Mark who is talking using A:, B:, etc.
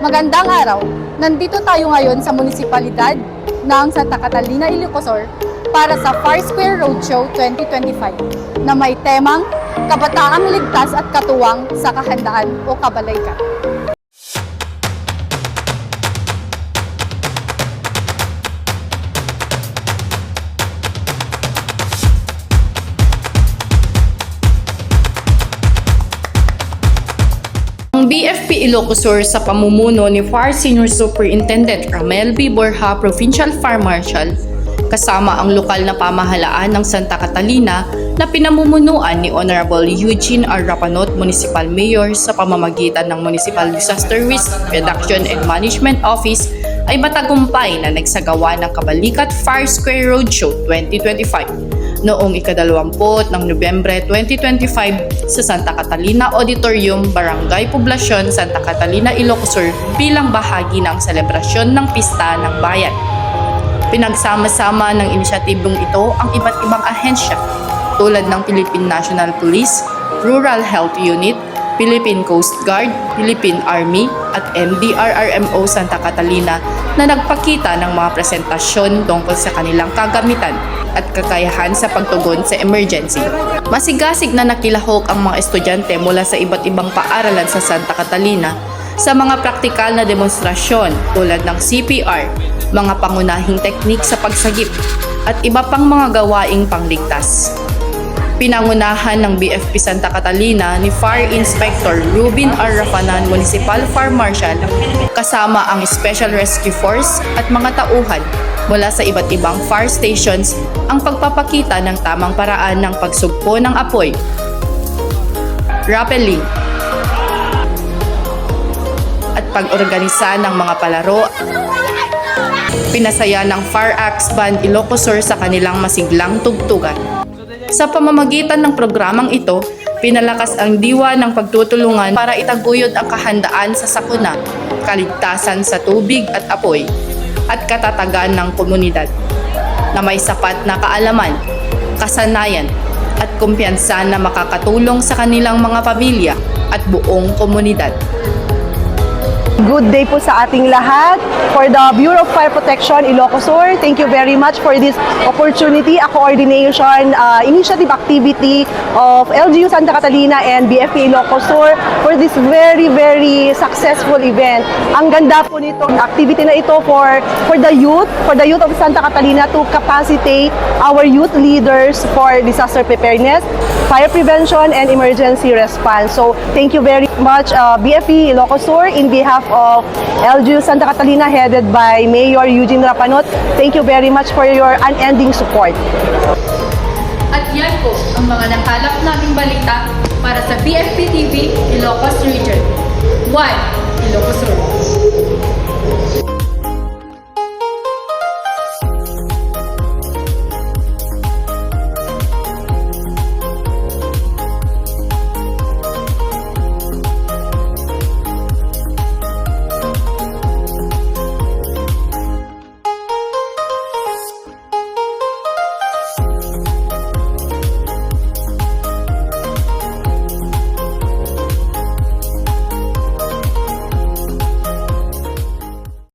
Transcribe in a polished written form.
A: Magandang araw! Nandito tayo ngayon sa munisipalidad ng Santa Catalina, Ilocosur para sa Far Square Roadshow 2025 na may temang Kabataang Ligtas at Katuwang sa Kahandaan o Kabalaykan.
B: Ang BFP Ilocosur sa pamumuno ni FAR Senior Superintendent Ramel B. Borja, Provincial Fire Marshal, kasama ang lokal na pamahalaan ng Santa Catalina na pinamumunuan ni Honorable Eugene R. Rapanot, Municipal Mayor sa pamamagitan ng Municipal Disaster Risk Reduction and Management Office ay matagumpay na nagsagawa ng Kabalikat Far Square Roadshow 2025 noong ika-20 ng Nobyembre 2025 sa Santa Catalina Auditorium, Barangay Poblacion, Santa Catalina, Ilocosur bilang bahagi ng selebrasyon ng Pista ng Bayan. Pinagsama-sama ng inisyatibong ito ang iba't ibang ahensya tulad ng Philippine National Police, Rural Health Unit, Philippine Coast Guard, Philippine Army at MDRRMO Santa Catalina na nagpakita ng mga presentasyon tungkol sa kanilang kagamitan at kakayahan sa pagtugon sa emergency. Masigasig na nakilahok ang mga estudyante mula sa iba't ibang paaralan sa Santa Catalina sa mga praktikal na demonstrasyon tulad ng CPR, mga pangunahing teknik sa pagsagip at iba pang mga gawaing pangligtas. Pinangunahan ng BFP Santa Catalina ni Fire Inspector Rubin R. Rafanan, Municipal Fire Marshal, kasama ang Special Rescue Force at mga tauhan mula sa iba't ibang fire stations ang pagpapakita ng tamang paraan ng pagsugpo ng apoy, rappelling, at pag-organisa ng mga palaro. Pinasaya ng Fire Axe Band Ilocosur sa kanilang masiglang tugtugan. Sa pamamagitan ng programang ito, pinalakas ang diwa ng pagtutulungan para itaguyod ang kahandaan sa sakuna, kaligtasan sa tubig at apoy, at katatagan ng komunidad na may sapat na kaalaman, kasanayan at kumpiyansa na makakatulong sa kanilang mga pamilya at buong komunidad.
C: Good day po sa ating lahat. For the Bureau of Fire Protection Ilocosur, thank you very much for this opportunity, a coordination initiative activity of LGU Santa Catalina and BFP Ilocosur for this very successful event. Ang ganda po nitong activity na ito for the youth of Santa Catalina to capacitate our youth leaders for disaster preparedness, fire prevention and emergency response. So thank you very much BFP Ilocosur in behalf of LGU Santa Catalina headed by Mayor Eugene Rapanot. Thank you very much for your unending support.
B: At yan po ang mga nakalap naming balita para sa BFP TV Ilocos Region 1, Ilocosur.